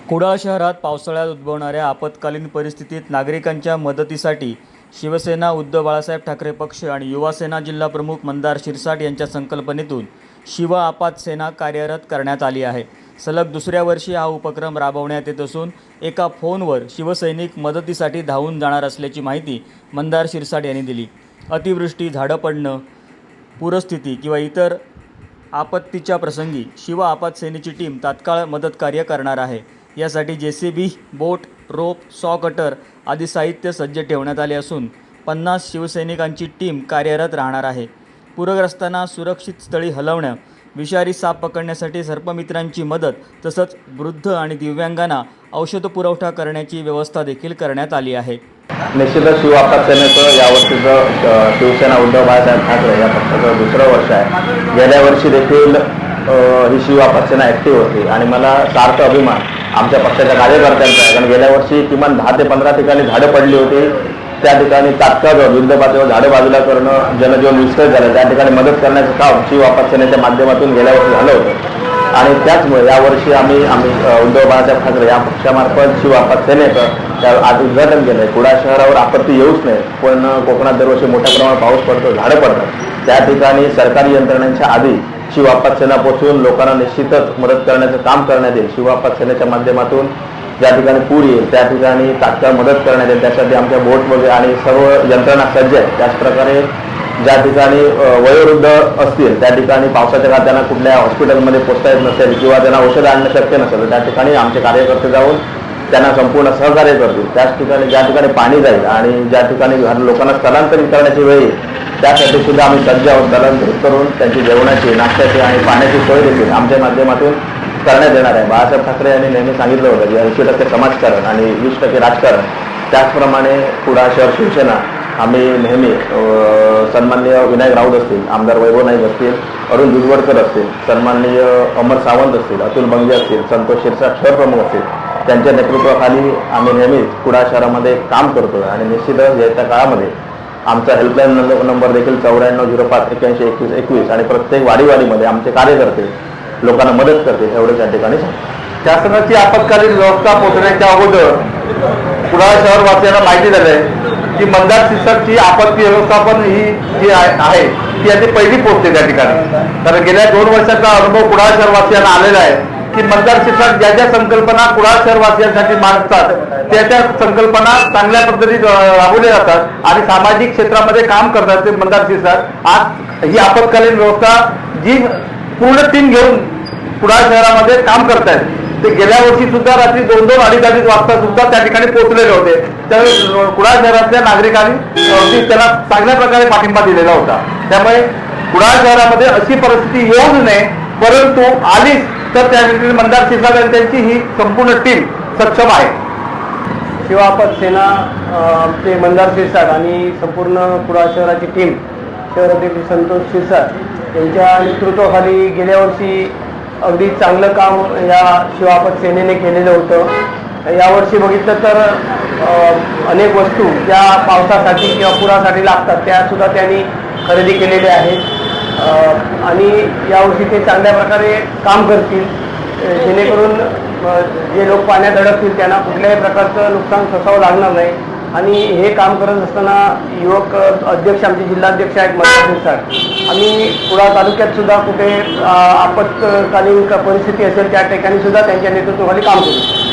कुडाळ शहरात पावसाळ्यात उद्भवणाऱ्या आपत्कालीन परिस्थितीत नागरिकांच्या मदतीसाठी शिवसेना, उद्धव बाळासाहेब ठाकरे पक्ष आणि युवासेना जिल्हाप्रमुख मंदार शिरसाट यांच्या संकल्पनेतून शिव आपत सेना कार्यरत करण्यात आली आहे। सलग दुसऱ्या वर्षी हा उपक्रम राबवण्यात येत असून एका फोनवर शिवसैनिक मदतीसाठी धावून जाणार असल्याची माहिती मंदार शिरसाट यांनी दिली। अतिवृष्टी, झाडं पडणं, पूरस्थिती किंवा इतर आपत्तीच्या प्रसंगी शिव आपत सेनेची टीम तात्काळ मदतकार्य करणार आहे। यासाठी JCB, बोट, रोप, सॉ कटर आदी साहित्य सज्ज ठेवण्यात आले असून 50 शिवसैनिकांची टीम कार्यरत राहणार आहे। पूरग्रस्तांना सुरक्षित स्थळी हलवणं, विषारी साप पकडण्यासाठी सर्पमित्रांची मदत तसंच वृद्ध आणि दिव्यांगांना औषध पुरवठा करण्याची व्यवस्था देखील करण्यात आली आहे। निश्चितच शिव आपत सेनेचं यावर्षीचं शिवसेना उद्धव बाळासाहेब ठाकरे या पक्षाचं दुसरं वर्ष आहे। गेल्या वर्षी देखील ही शिव आपत सेना ॲक्टिव्ह होती आणि मला सार्थ अभिमान आमच्या पक्षाच्या कार्यकर्त्यांचा आहे। कारण गेल्या वर्षी किमान 10 ते 15 ठिकाणी झाडं पडली होती, त्या ठिकाणी तात्काळ युद्ध पातळीवर झाडं बाजूला करणं, जनजीवन विस्कळीत झालं, त्या ठिकाणी मदत करण्याचं काम शिव आपत सेनेच्या माध्यमातून गेल्या वर्षी झालं होतं। आणि त्याचमुळे यावर्षी आम्ही उद्धव बाळासाहेब ठाकरे या पक्षामार्फत शिव आपत सेनेचं आज उद्घाटन केलं आहे। कुडाळ शहरावर आपत्ती येऊच नये, पण कोकणात दरवर्षी मोठ्या प्रमाणात पाऊस पडतो, झाडं पडतात, त्या ठिकाणी सरकारी यंत्रणांच्या आधी शिव आपत सेना पोहोचून लोकांना निश्चितच मदत करण्याचं काम करण्यात येईल। शिव आपत सेनेच्या माध्यमातून ज्या ठिकाणी पूर येईल त्या ठिकाणी तात्काळ मदत करण्यात येईल। त्यासाठी आमच्या बोट वगैरे आणि सर्व यंत्रणा सज्ज आहेत। त्याचप्रकारे ज्या ठिकाणी वयोवृद्ध असतील त्या ठिकाणी पावसाच्या काळात त्यांना कुठल्या हॉस्पिटलमध्ये पोचता येत नसेल किंवा त्यांना औषध आणणं शक्य नसेल तर त्या ठिकाणी आमचे कार्यकर्ते जाऊन त्यांना संपूर्ण सहकार्य करतील। त्याच ठिकाणी ज्या ठिकाणी पाणी जाईल आणि ज्या ठिकाणी लोकांना स्थलांतरित करण्याची वेळ येईल त्यासाठी सुद्धा आम्ही सज्ज आहोत। स्थलांतरित करून त्यांची जेवणाची, नाश्त्याची आणि पाण्याची सोय देखील आमच्या माध्यमातून करण्यात येणार आहे। बाळासाहेब ठाकरे यांनी नेहमी सांगितलं होतं की 80% समाजकारण आणि 20% राजकारण। त्याचप्रमाणे कुडाळ शहर शिवसेना आम्ही नेहमी सन्माननीय विनायक राऊत असतील, आमदार वैभव नाईक असतील, अरुण दुधवडकर असतील, सन्माननीय अमर सावंत असतील, अतुल बंगे असतील, संतोष शिरसाट शहर प्रमुख असतील, त्यांच्या नेतृत्वाखाली आम्ही नेहमीच कुडाळ शहरामध्ये काम करतो। आणि निश्चितच येत्या काळामध्ये आमचा हेल्पलाईन नंबर देखील 9495812121 आणि प्रत्येक वाडीमध्ये आमचे कार्यकर्ते लोकांना मदत करतील एवढं त्या ठिकाणी सांगतो। शासनाची आपत्कालीन व्यवस्था पोहोचण्याच्या अगोदर कुडाळ शहरवासियांना माहिती झाली आहे की मंदार शिरसाटची आपत्ती व्यवस्थापन ही जी आहे ती आधी पहिली पोहोचते त्या ठिकाणी। कारण गेल्या 2 वर्षाचा अनुभव कुडाळ शहरवासियांना आलेला आहे की मंदार शिरसाट ज्या ज्या संकल्पना कुडाळ शहरवासियांसाठी मांडतात त्या संकल्पना चांगल्या पद्धतीत राबवल्या जातात आणि सामाजिक क्षेत्रामध्ये काम करतात ते मंदार शिरसाट। आज ही आपत्कालीन व्यवस्था जी पूर्ण टीम घेऊन कुडाळ शहरामध्ये काम करतायत, ते गेल्या वर्षी सुद्धा रात्री 2-2, 2:30 वाजता सुद्धा त्या ठिकाणी पोहोचलेले होते। तर कुडाळ शहरातल्या नागरिकांनी त्याला चांगल्या प्रकारे पाठिंबा दिलेला होता। त्यामुळे कुडाळ शहरामध्ये अशी परिस्थिती येऊ नये, परंतु आलीच तर त्या मंदार शिरसाट आणि त्यांची ही संपूर्ण टीम सक्षम आहे। शिव आपत सेना आमचे मंदार शिरसाट आणि संपूर्ण कुडाळ शहराची टीम, शहराध्यक्ष संतोष शिरसाट यांच्या नेतृत्वाखाली गेल्या वर्षी अगदी चांगलं काम या शिव आपत सेनेने केलेलं होतं। यावर्षी बघितलं तर अनेक वस्तू ज्या पावसासाठी किंवा पुरासाठी लागतात त्यासुद्धा त्यांनी खरेदी केलेल्या आहेत आणि यावर्षी ते चांगल्या प्रकारे काम करतील, जेणेकरून जे लोक पाण्यात अडकतील त्यांना कुठल्याही प्रकारचं नुकसान सोसावं लागणार नाही। आणि हे काम करत असताना युवक अध्यक्ष आमचे जिल्हाध्यक्ष आहेत मंदार शिरसाट, आम्ही कुडाळ तालुक्यात सुद्धा कुठे आपत्कालीन परिस्थिती असेल त्या ठिकाणी सुद्धा त्यांच्या नेतृत्वाखाली काम करू।